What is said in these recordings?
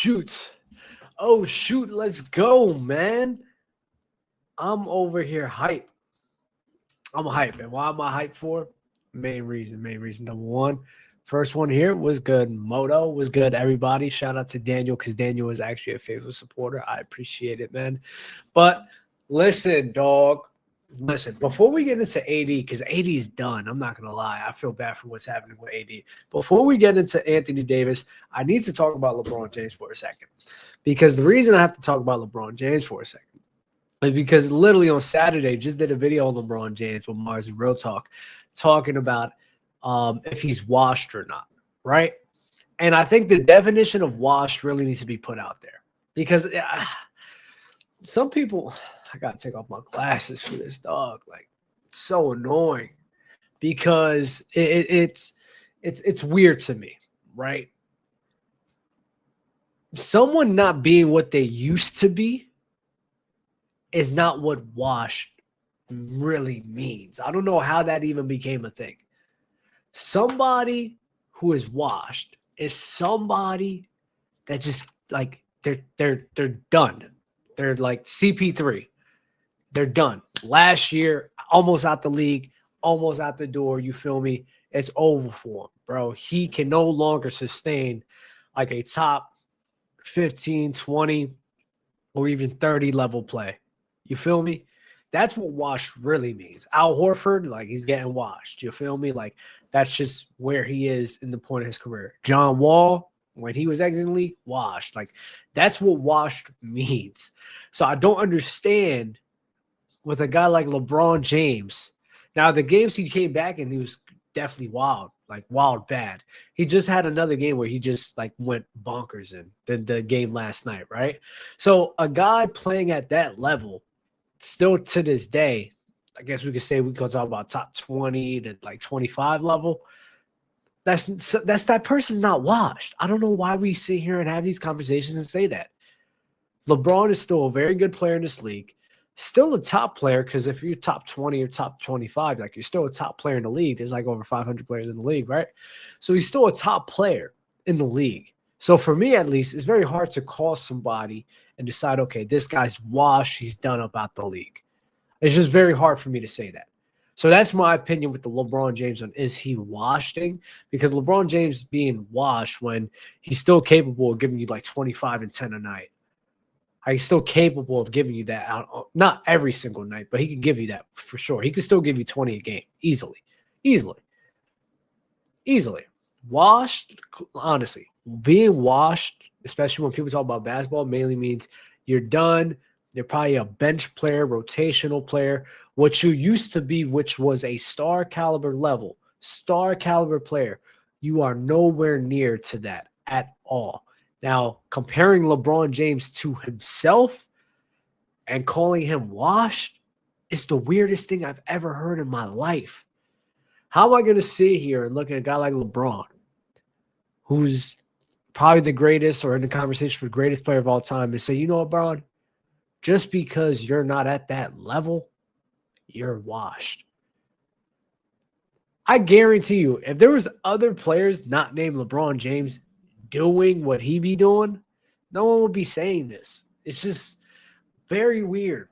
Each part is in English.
shoot. Oh, shoot. Let's go, man. I'm over here hype. I'm hype. And why am I hype for? Main reason. Number one. First one here was good. Moto was good. Everybody, shout out to Daniel because Daniel is actually a faithful supporter. I appreciate it, man. But listen, dog. Listen, before we get into AD, because AD is done, I'm not going to lie. I feel bad for what's happening with AD. Before we get into Anthony Davis, I need to talk about LeBron James for a second. Because the reason I have to talk about LeBron James for a second is because literally on Saturday, just did a video on LeBron James with Mars and Real Talk talking about if he's washed or not, right? And I think the definition of washed really needs to be put out there. Because some people – I gotta take off my glasses for this, dog. Like, it's so annoying because it's weird to me, right? Someone not being what they used to be is not what washed really means. I don't know how that even became a thing. Somebody who is washed is somebody that just like they're done. They're like CP3. They're done. Last year, almost out the league, almost out the door. You feel me? It's over for him, bro. He can no longer sustain like a top 15, 20, or even 30 level play. You feel me? That's what washed really means. Al Horford, like he's getting washed. You feel me? Like that's just where he is in the point of his career. John Wall, when he was exiting the league, washed. Like that's what washed means. So I don't understand with a guy like LeBron James. Now, the games he came back in, he was definitely wild, like wild bad. He just had another game where he just like went bonkers in the game last night, right? So a guy playing at that level, still to this day, I guess we could say we could talk about top 20 to like 25 level. That's that person's not washed. I don't know why we sit here and have these conversations and say that. LeBron is still a very good player in this league. Still a top player because if you're top 20 or top 25, like you're still a top player in the league. There's like over 500 players in the league, right? So he's still a top player in the league. So for me, at least, it's very hard to call somebody and decide, okay, this guy's washed. He's done about the league. It's just very hard for me to say that. So that's my opinion with the LeBron James one. Is he washing? Because LeBron James being washed when he's still capable of giving you like 25 and 10 a night. He's still capable of giving you that out, not every single night, but he can give you that for sure. He can still give you 20 a game easily. Washed, honestly, being washed, especially when people talk about basketball, mainly means you're done. You're probably a bench player, rotational player, what you used to be, which was a star caliber level, star caliber player. You are nowhere near to that at all. Now, comparing LeBron James to himself and calling him washed is the weirdest thing I've ever heard in my life. How am I going to sit here and look at a guy like LeBron, who's probably the greatest or in the conversation for the greatest player of all time, and say, you know what, LeBron, just because you're not at that level, you're washed. I guarantee you, if there was other players not named LeBron James doing what he be doing, no one would be saying this. It's just very weird.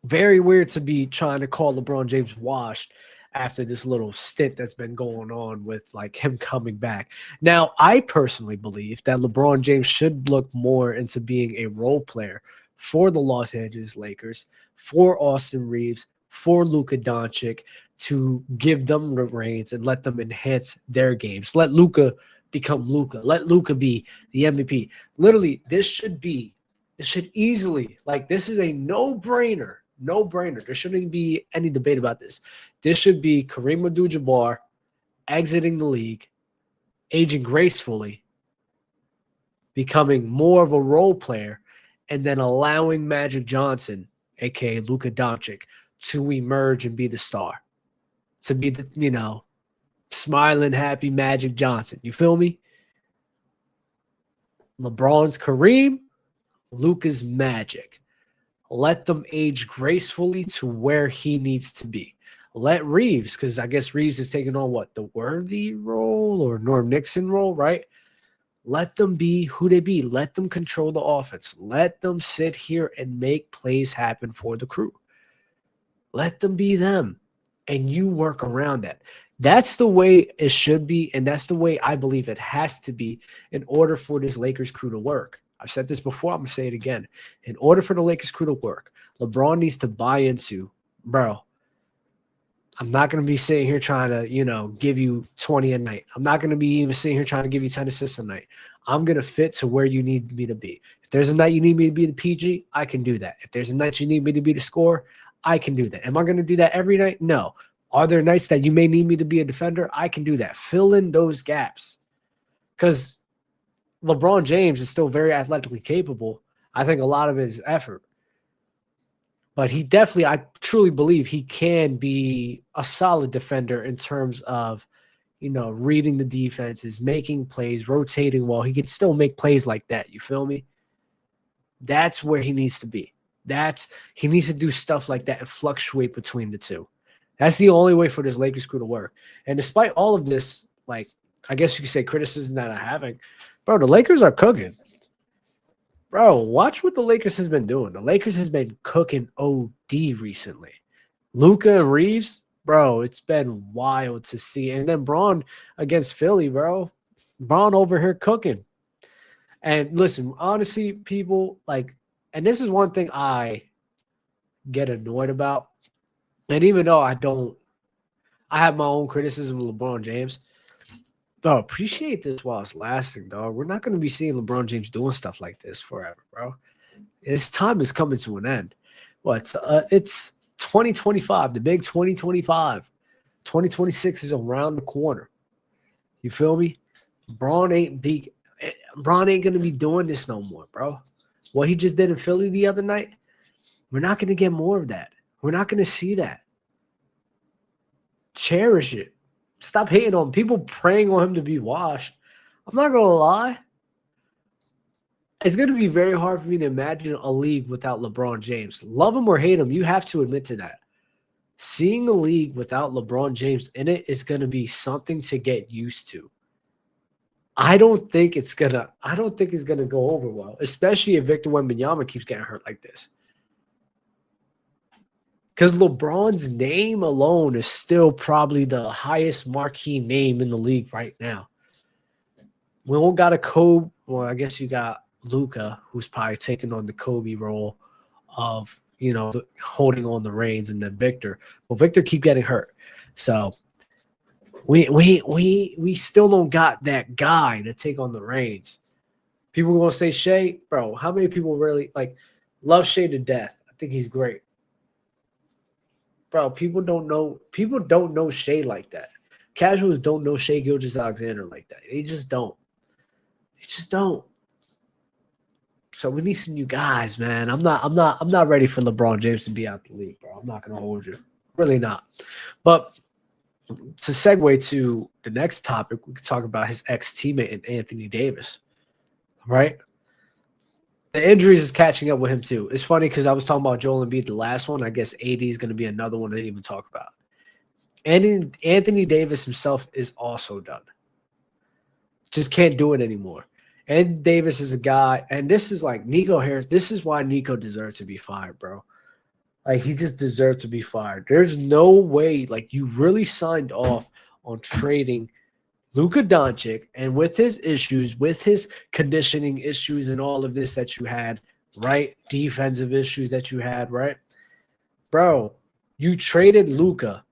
Very weird to be trying to call LeBron James washed after this little stint that's been going on with like him coming back. Now, I personally believe that LeBron James should look more into being a role player for the Los Angeles Lakers, for Austin Reeves, for Luka Doncic, to give them the reins and let them enhance their games. Let Luka become Luka. Let Luka be the MVP. Literally, this should easily, like this is a no-brainer. No-brainer. There shouldn't be any debate about this. This should be Kareem Abdul-Jabbar exiting the league, aging gracefully, becoming more of a role player, and then allowing Magic Johnson, a.k.a. Luka Doncic, to emerge and be the star. To be the, smiling, happy Magic Johnson. You feel me? LeBron's Kareem, Luka's Magic. Let them age gracefully to where he needs to be. Let Reeves, because I guess Reeves is taking on what? The Worthy role or Norm Nixon role, right? Let them be who they be. Let them control the offense. Let them sit here and make plays happen for the crew. Let them be them. And you work around that. That's the way it should be, and that's the way I believe it has to be in order for this Lakers crew to work. I've said this before. I'm going to say it again. In order for the Lakers crew to work, LeBron needs to buy into, bro, I'm not going to be sitting here trying to, give you 20 a night. I'm not going to be even sitting here trying to give you 10 assists a night. I'm going to fit to where you need me to be. If there's a night you need me to be the PG, I can do that. If there's a night you need me to be the scorer, I can do that. Am I going to do that every night? No. Are there nights that you may need me to be a defender? I can do that. Fill in those gaps. Because LeBron James is still very athletically capable. I think a lot of it is effort. But he definitely, I truly believe he can be a solid defender in terms of, reading the defenses, making plays, rotating well. He can still make plays like that. You feel me? That's where he needs to be. He needs to do stuff like that and fluctuate between the two. That's the only way for this Lakers crew to work. And despite all of this, I guess you could say criticism that I'm having, bro, the Lakers are cooking. Bro, watch what the Lakers has been doing. The Lakers has been cooking OD recently. Luka and Reeves, bro, it's been wild to see. And then Braun against Philly, bro. Braun over here cooking. And listen, honestly, people, and this is one thing I get annoyed about. And even though I have my own criticism of LeBron James, bro, appreciate this while it's lasting, dog. We're not going to be seeing LeBron James doing stuff like this forever, bro. His time is coming to an end. It's 2025, the big 2025. 2026 is around the corner. You feel me? Braun ain't going to be doing this no more, bro. What he just did in Philly the other night, we're not going to get more of that. We're not going to see that. Cherish it. Stop hating on him. People praying on him to be washed. I'm not going to lie. It's going to be very hard for me to imagine a league without LeBron James. Love him or hate him, you have to admit to that. Seeing a league without LeBron James in it is going to be something to get used to. I don't think it's going to go over well, especially if Victor Wembanyama keeps getting hurt like this. Because LeBron's name alone is still probably the highest marquee name in the league right now. We don't got a Kobe. Well, I guess you got Luka, who's probably taking on the Kobe role of, holding on the reins, and then Victor. Well, Victor keep getting hurt. So we still don't got that guy to take on the reins. People are going to say Shea. Bro, how many people really love Shea to death? I think he's great. Bro, people don't know Shea like that. Casuals don't know Shea Gilgeous-Alexander like that. They just don't. So we need some new guys, man. I'm not ready for LeBron James to be out the league, bro. I'm not gonna hold you. Really not. But to segue to the next topic, we could talk about his ex-teammate Anthony Davis. Right? The injuries is catching up with him too. It's funny because I was talking about Joel Embiid, the last one. I guess AD is going to be another one to even talk about. And Anthony Davis himself is also done. Just can't do it anymore. And Davis is a guy, and this is like Nico Harris. This is why Nico deserves to be fired, bro. He just deserved to be fired. There's no way, you really signed off on trading Luka Doncic, and with his issues, with his conditioning issues and all of this that you had, right? Defensive issues that you had, right? Bro, you traded Luka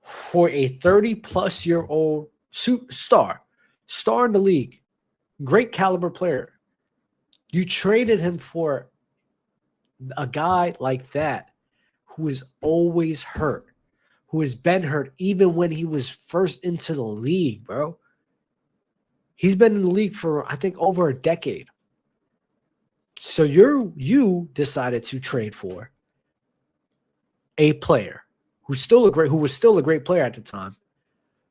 for a 30-plus-year-old star in the league, great caliber player. You traded him for a guy like that who is always hurt, who has been hurt even when he was first into the league, bro. He's been in the league for, I think, over a decade. So you decided to trade for a player who was still a great player at the time,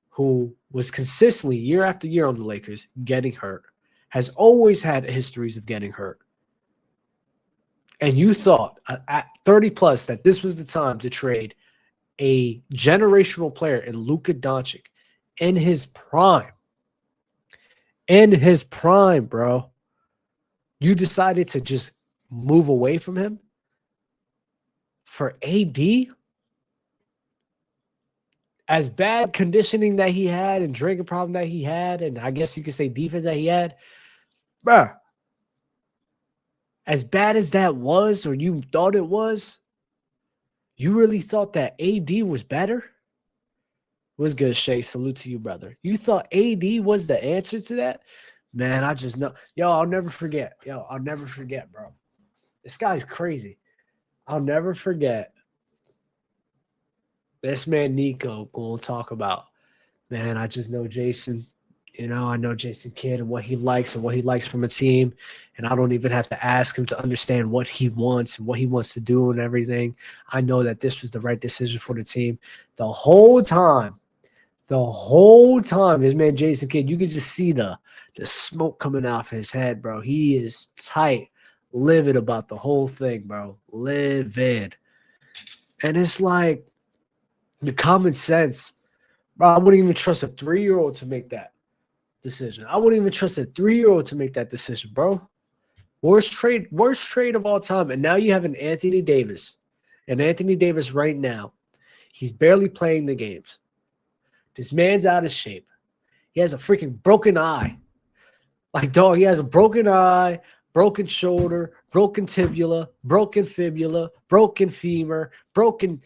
who was consistently year after year on the Lakers getting hurt, has always had histories of getting hurt. And you thought at 30 plus that this was the time to trade a generational player in Luka Doncic in his prime. in his prime, bro. You decided to just move away from him for AD? As bad conditioning that he had and drinking problem that he had, and I guess you could say defense that he had, bruh, as bad as that was, or you thought it was, you really thought that AD was better? What's good, Shay? Salute to you, brother. You thought AD was the answer to that? Man, I just know. Yo, I'll never forget. I'll never forget, bro. This guy's crazy. I'll never forget. This man, Nico, going to talk about, man, I just know Jason. I know Jason Kidd and what he likes from a team. And I don't even have to ask him to understand what he wants and what he wants to do and everything. I know that this was the right decision for the team. The whole time, his man Jason Kidd, you could just see the smoke coming off his head, bro. He is tight, livid about the whole thing, bro. Livid. And it's like the common sense, bro. I wouldn't even trust a 3-year-old to make that decision. I wouldn't even trust a 3-year-old to make that decision, bro. Worst trade of all time. And now you have an Anthony Davis. And Anthony Davis right now, he's barely playing the games. This man's out of shape. He has a freaking broken eye. Like, dog, he has a broken eye, broken shoulder, broken tibia, broken fibula, broken femur, broken,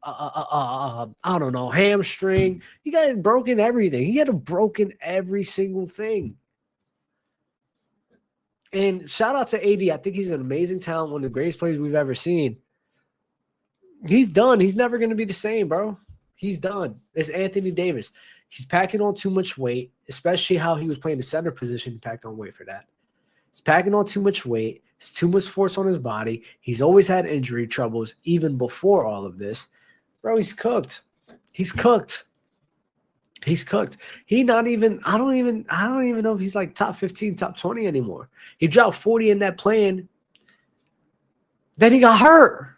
I don't know, hamstring. He got broken everything. He had broken every single thing. And shout out to AD. I think he's an amazing talent, one of the greatest players we've ever seen. He's done. He's never going to be the same, bro. He's done. It's Anthony Davis. He's packing on too much weight, especially how he was playing the center position. He packed on weight for that. He's packing on too much weight. It's too much force on his body. He's always had injury troubles even before all of this. Bro, he's cooked. He's cooked. He's cooked. He not even, I don't even know if he's like top 15, top 20 anymore. He dropped 40 in that plan. Then he got hurt.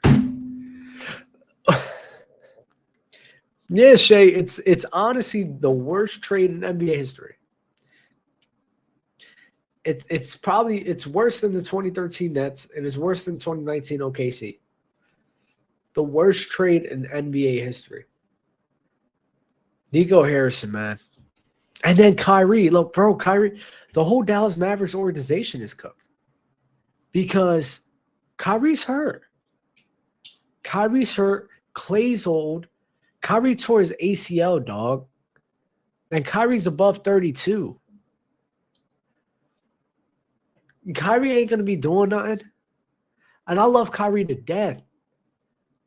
Yeah, Shay, it's honestly the worst trade in NBA history. It's worse than the 2013 Nets, and it's worse than 2019 OKC. The worst trade in NBA history. Nico Harrison, man. And then Kyrie. Look, bro, Kyrie, the whole Dallas Mavericks organization is cooked. Because Kyrie's hurt. Clay's old. Kyrie tore his ACL, dog. And Kyrie's above 32. Kyrie ain't going to be doing nothing. And I love Kyrie to death.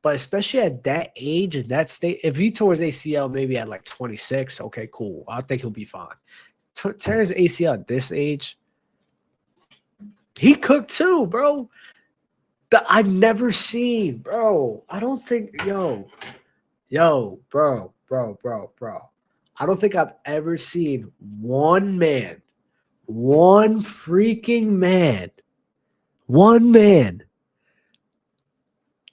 But especially at that age and that state, if he tore his ACL maybe at like 26, okay, cool. I think he'll be fine. Tear his ACL at this age, he cooked too, bro. That I've never seen, bro. I don't think, bro. I don't think I've ever seen one freaking man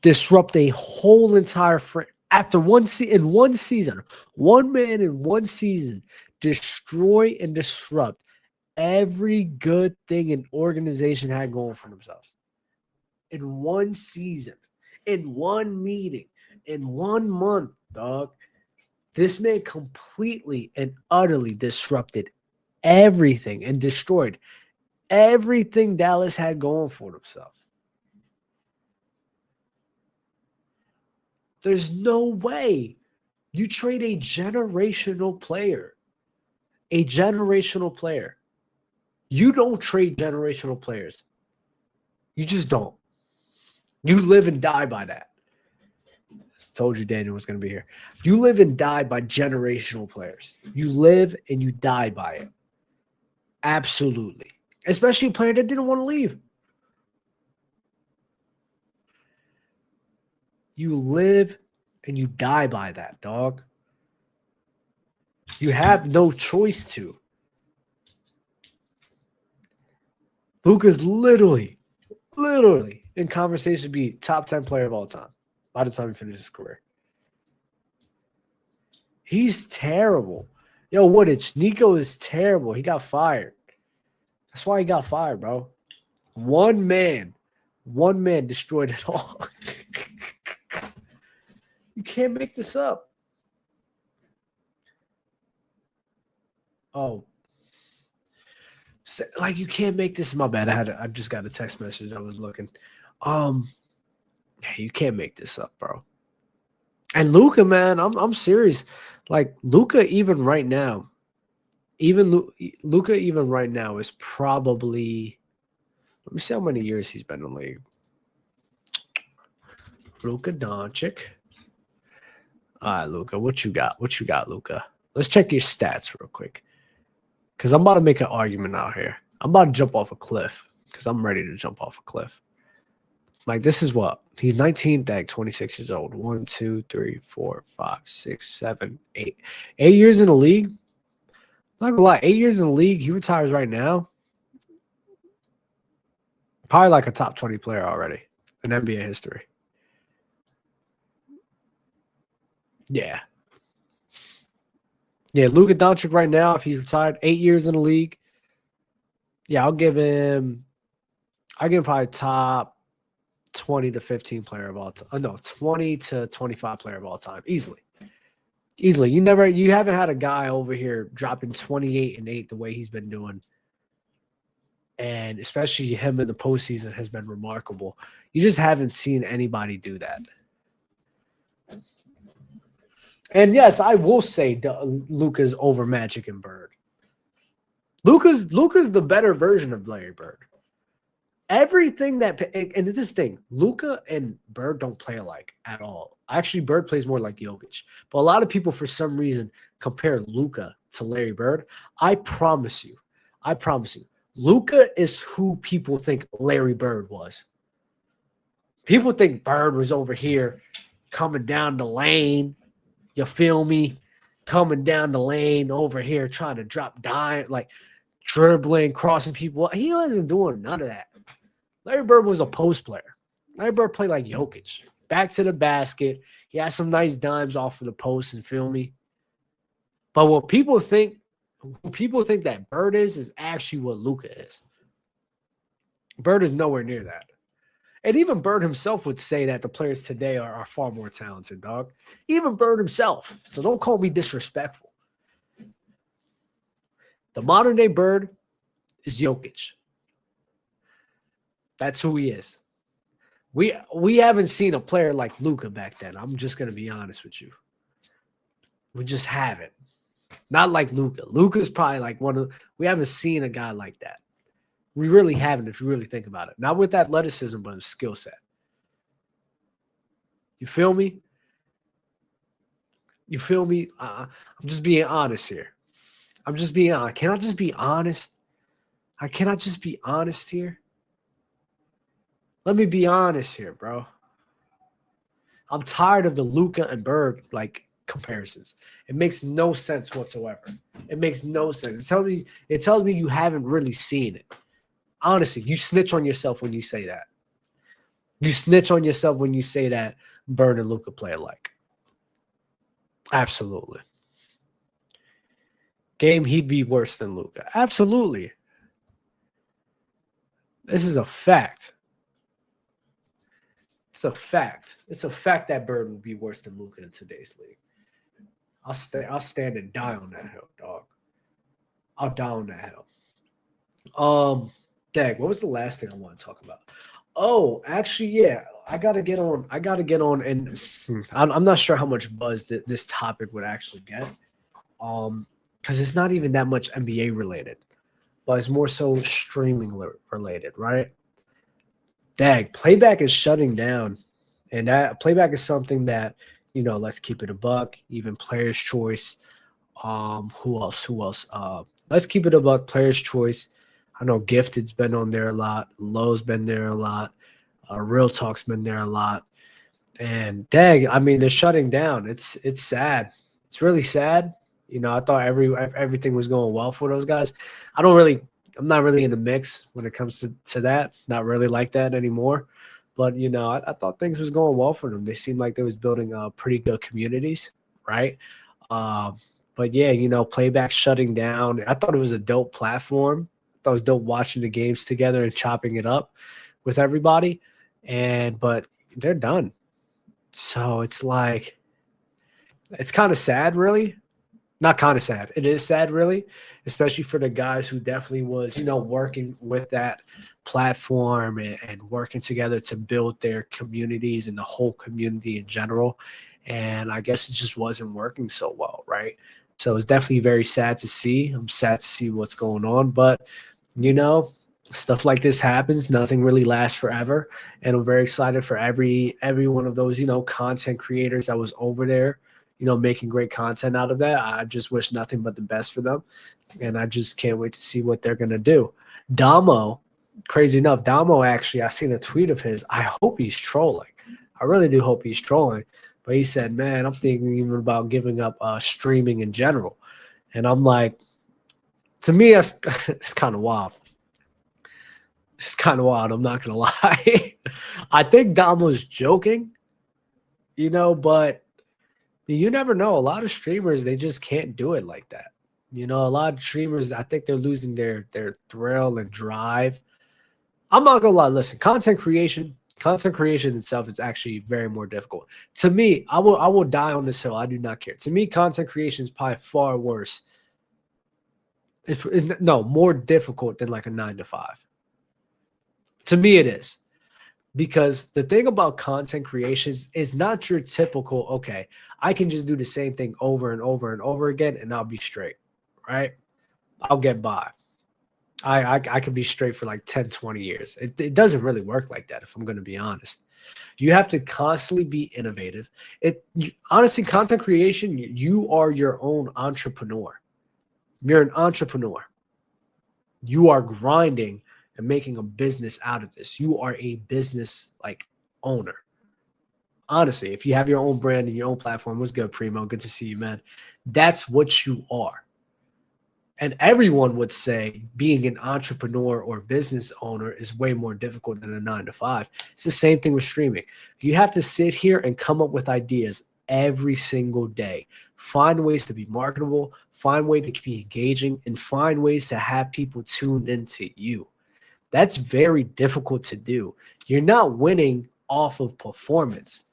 disrupt a whole entire frame after in one season. One man in one season destroy and disrupt every good thing an organization had going for themselves. In one season, in one meeting, in 1 month, dog. This man completely and utterly disrupted everything and destroyed everything Dallas had going for themselves. There's no way you trade a generational player. A generational player. You don't trade generational players. You just don't. You live and die by that. Told you Daniel was going to be here. You live and die by generational players. You live and you die by it. Absolutely. Especially a player that didn't want to leave. You live and you die by that, dog. You have no choice to. Luka's literally in conversation to be top 10 player of all time by the time he finishes his career. He's terrible. Yo, Woodage, Nico is terrible. He got fired. That's why he got fired, bro. One man destroyed it all. You can't make this up. Oh, like you can't make this. My bad. I just got a text message. I was looking. You can't make this up, bro. And Luka, man, I'm serious. Like Luka, even right now, Luka, even right now is probably. Let me see how many years he's been in the league. Luka Doncic. All right, Luka, what you got? What you got, Luka? Let's check your stats real quick. Because I'm about to make an argument out here. I'm about to jump off a cliff because I'm ready to jump off a cliff. Like, this is what? He's 19, 26 years old. 1, 2, 3, 4, 5, 6, 7, 8. 8 years in the league? Not gonna lie, 8 years in the league. He retires right now. Probably like a top 20 player already in NBA history. Yeah. Yeah, Luka Doncic right now, if he's retired, 8 years in the league. Yeah, I'll give him probably top 20 to 15 player of all time. No, 20 to 25 player of all time. Easily. You haven't had a guy over here dropping 28 and 8 the way he's been doing. And especially him in the postseason has been remarkable. You just haven't seen anybody do that. And yes, I will say Luka's over Magic and Bird. Luka's the better version of Larry Bird. Everything that – and it's this thing. Luka and Bird don't play alike at all. Actually, Bird plays more like Jokic. But a lot of people, for some reason, compare Luka to Larry Bird. I promise you, Luka is who people think Larry Bird was. People think Bird was over here coming down the lane. You feel me? Coming down the lane over here trying to drop dime, like dribbling, crossing people. He wasn't doing none of that. Larry Bird was a post player. Larry Bird played like Jokic. Back to the basket. He had some nice dimes off of the post and feel me. But what people think that Bird is actually what Luka is. Bird is nowhere near that. And even Bird himself would say that the players today are far more talented, dog. Even Bird himself. So don't call me disrespectful. The modern day Bird is Jokic. That's who he is. We haven't seen a player like Luka back then. I'm just going to be honest with you. We just haven't. Not like Luka. Luka's probably like we haven't seen a guy like that. We really haven't, if you really think about it. Not with athleticism, but a skill set. You feel me? You feel me? I'm just being honest here. I'm just being honest. Can I just be honest? I cannot just be honest here. Let me be honest here, bro. I'm tired of the Luka and Bird like comparisons. It makes no sense whatsoever. It makes no sense. It tells me you haven't really seen it. Honestly, you snitch on yourself when you say that. You snitch on yourself when you say that Bird and Luka play alike. Absolutely. Game, he'd be worse than Luka. Absolutely. This is a fact. It's a fact. It's a fact that Bird would be worse than Luka in today's league. I'll stand and die on that hill, dog. I'll die on that hill. Dag, what was the last thing I want to talk about? Oh, actually, yeah. I gotta get on, and I'm not sure how much buzz this topic would actually get. Because it's not even that much NBA related, but it's more so streaming related, right? Dag, playback is shutting down, and that playback is something that, let's keep it a buck, even Player's Choice. Who else? Let's keep it a buck, Player's Choice. I know Gifted's been on there a lot. Lowe's been there a lot. Real Talk's been there a lot. And dag, I mean, they're shutting down. It's sad. It's really sad. I thought everything was going well for those guys. I'm not really in the mix when it comes to that. Not really like that anymore. But, I thought things was going well for them. They seemed like they was building pretty good communities, right? But, yeah, playback shutting down. I thought it was a dope platform. That was dope watching the games together and chopping it up with everybody. But they're done. So it's like, it's kind of sad, really. Not kind of sad. It is sad, really, especially for the guys who definitely was, working with that platform and working together to build their communities and the whole community in general. And I guess it just wasn't working so well, right? So it's definitely very sad to see. I'm sad to see what's going on, but stuff like this happens. Nothing really lasts forever, and I'm very excited for every one of those content creators that was over there, making great content out of that. I just wish nothing but the best for them, and I just can't wait to see what they're gonna do. Damo, crazy enough, Damo actually, I seen a tweet of his. I hope he's trolling. I really do hope he's trolling. But he said, "Man, I'm thinking even about giving up streaming in general," and I'm like, to me, that's it's kind of wild. It's kind of wild. I'm not gonna lie. I think Damo's joking, but you never know. A lot of streamers, they just can't do it like that. A lot of streamers, I think they're losing their thrill and drive. I'm not gonna lie. Listen, content creation itself is actually very more difficult. To me, I will die on this hill. I do not care. To me, content creation is probably far worse. No, more difficult than like a 9-to-5. To me, it is. Because the thing about content creations is not your typical, okay, I can just do the same thing over and over and over again and I'll be straight, right? I'll get by. I could be straight for like 10, 20 years. It doesn't really work like that, if I'm going to be honest. You have to constantly be innovative. Honestly, content creation, you are your own entrepreneur. You're an entrepreneur. You are grinding and making a business out of this. You are a business owner. Honestly, if you have your own brand and your own platform, what's good, Primo? Good to see you, man. That's what you are. And everyone would say being an entrepreneur or business owner is way more difficult than a 9-to-5. It's the same thing with streaming. You have to sit here and come up with ideas every single day. Find ways to be marketable, find ways to be engaging, and find ways to have people tuned into you. That's very difficult to do. You're not winning off of performance.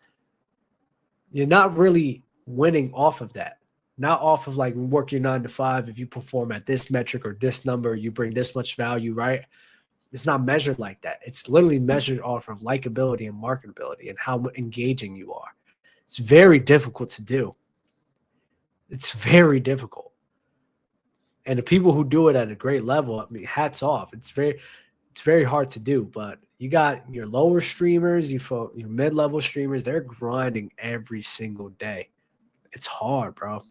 You're not really winning off of that. Not off of work your 9-to-5. If you perform at this metric or this number, you bring this much value, right? It's not measured like that. It's literally measured off of likability and marketability and how engaging you are. It's very difficult to do. It's very difficult. And the people who do it at a great level, I mean, hats off. It's very hard to do, but you got your lower streamers, your mid-level streamers, they're grinding every single day. It's hard, bro.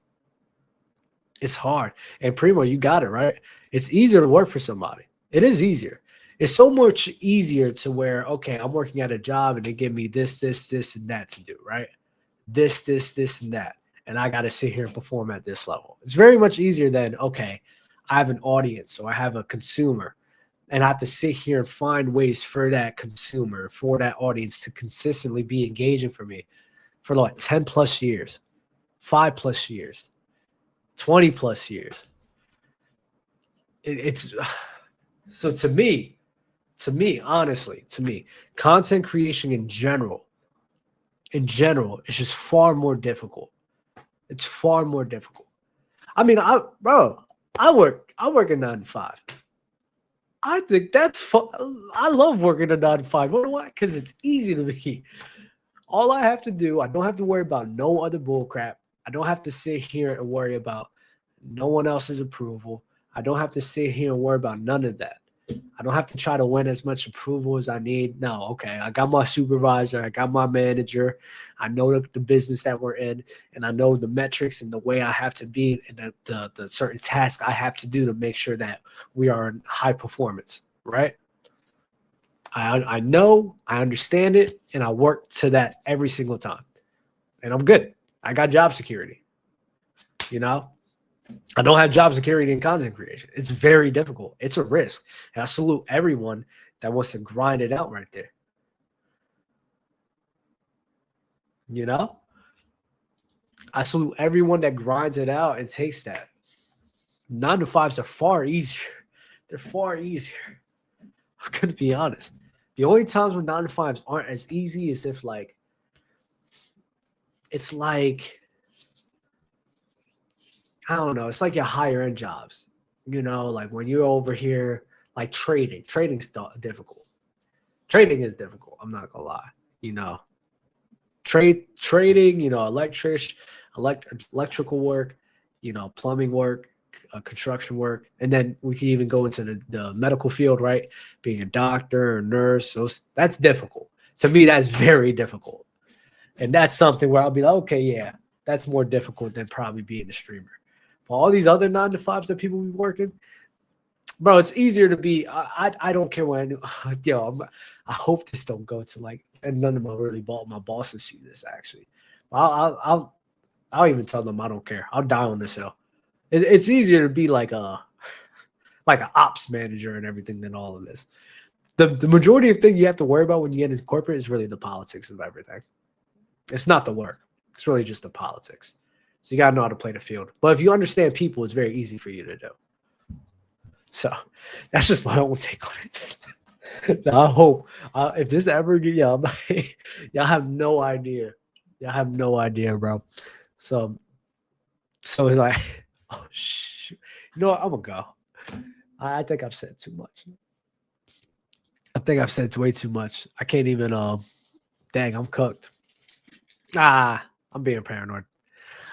It's hard. And Primo, you got it, right? It's easier to work for somebody. It is easier. It's so much easier to where, okay, I'm working at a job and they give me this, and that to do, right? This, and that. And I got to sit here and perform at this level. It's very much easier than, okay, I have an audience, or I have a consumer, and I have to sit here and find ways for that consumer, for that audience to consistently be engaging for me for 10 plus years, 5 plus years, 20 plus years. It's so to me, honestly, content creation in general, is just far more difficult. It's far more difficult. I mean, I work a 9-to-5. I think that's fun. I love working a 9-to-5. Why? Because it's easy to me. All I have to do, I don't have to worry about no other bull crap. I don't have to sit here and worry about no one else's approval. I don't have to sit here and worry about none of that. I don't have to try to win as much approval as I need. No, okay, I got my supervisor. I got my manager. I know the business that we're in, and I know the metrics and the way I have to be and the certain tasks I have to do to make sure that we are in high performance, right? I know, I understand it, and I work to that every single time. And I'm good. I got job security. I don't have job security in content creation. It's very difficult. It's a risk. And I salute everyone that wants to grind it out right there. I salute everyone that grinds it out and takes that. 9-to-5s are far easier. They're far easier. I'm gonna be honest. The only times when 9 to 5s aren't as easy is if like it's like I don't know, it's like your higher end jobs. You know, like when you're over here like trading. Trading's difficult. Trading is difficult. I'm not gonna lie. You know, trading, you know, electrical work, you know, plumbing work, construction work, and then we can even go into the medical field, right? Being a doctor or nurse, that's difficult. To me, that's very difficult, and that's something where I'll be like, okay, yeah, that's more difficult than probably being a streamer. But all these other 9 to 5s that people be working, bro, it's easier to be. I don't care when I hope this don't go to like, and none of my bosses see this actually. I'll even tell them I don't care. I'll die on this hill. It's easier to be like an ops manager and everything than all of this. The majority of thing you have to worry about when you get into corporate is really the politics of everything. It's not the work. It's really just the politics. So you got to know how to play the field. But if you understand people, it's very easy for you to do. So that's just my own take on it. I hope if this ever get y'all have no idea. Y'all have no idea, bro. So it's like, oh shoot. You know what? I'm gonna go. I think I've said too much. I think I've said way too much. I can't even dang, I'm cooked. I'm being paranoid.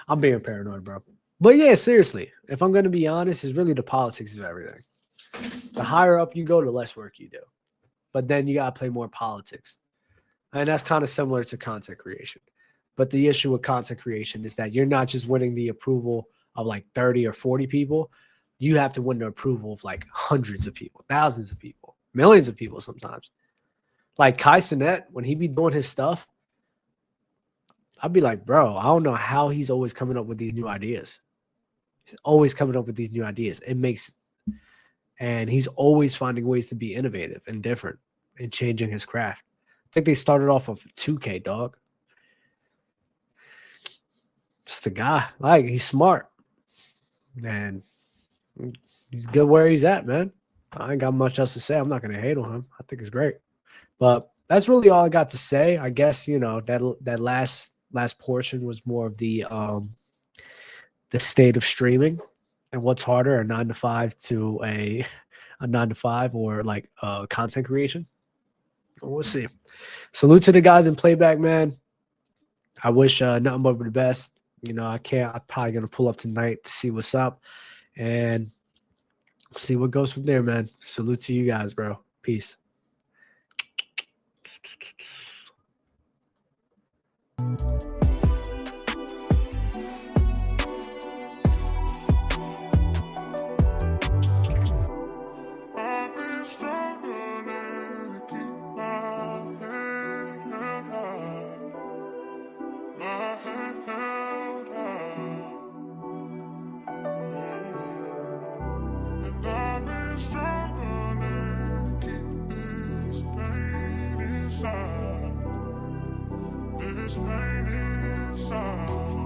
I'm being paranoid, bro. But yeah, seriously, if I'm gonna be honest, it's really the politics of everything. The higher up you go, the less work you do. But then you gotta play more politics. And that's kind of similar to content creation. But the issue with content creation is that you're not just winning the approval of like 30 or 40 people. You have to win the approval of like hundreds of people, thousands of people, millions of people sometimes. Like Kai Cenat, when he be doing his stuff, I'd be like, bro, I don't know how he's always coming up with these new ideas. He's always coming up with these new ideas. And he's always finding ways to be innovative and different and changing his craft. I think they started off of 2K, dog. Just a guy. Like, he's smart. And he's good where he's at, man. I ain't got much else to say. I'm not going to hate on him. I think it's great. But that's really all I got to say. I guess, you know, that last portion was more of the state of streaming and what's harder, a 9 to 5 to a 9 to 5 or like content creation. We'll see. Salute to the guys in playback, man. I wish nothing but the best. You know, I'm probably going to pull up tonight to see what's up and see what goes from there, man. Salute to you guys, bro. Peace. This pain inside.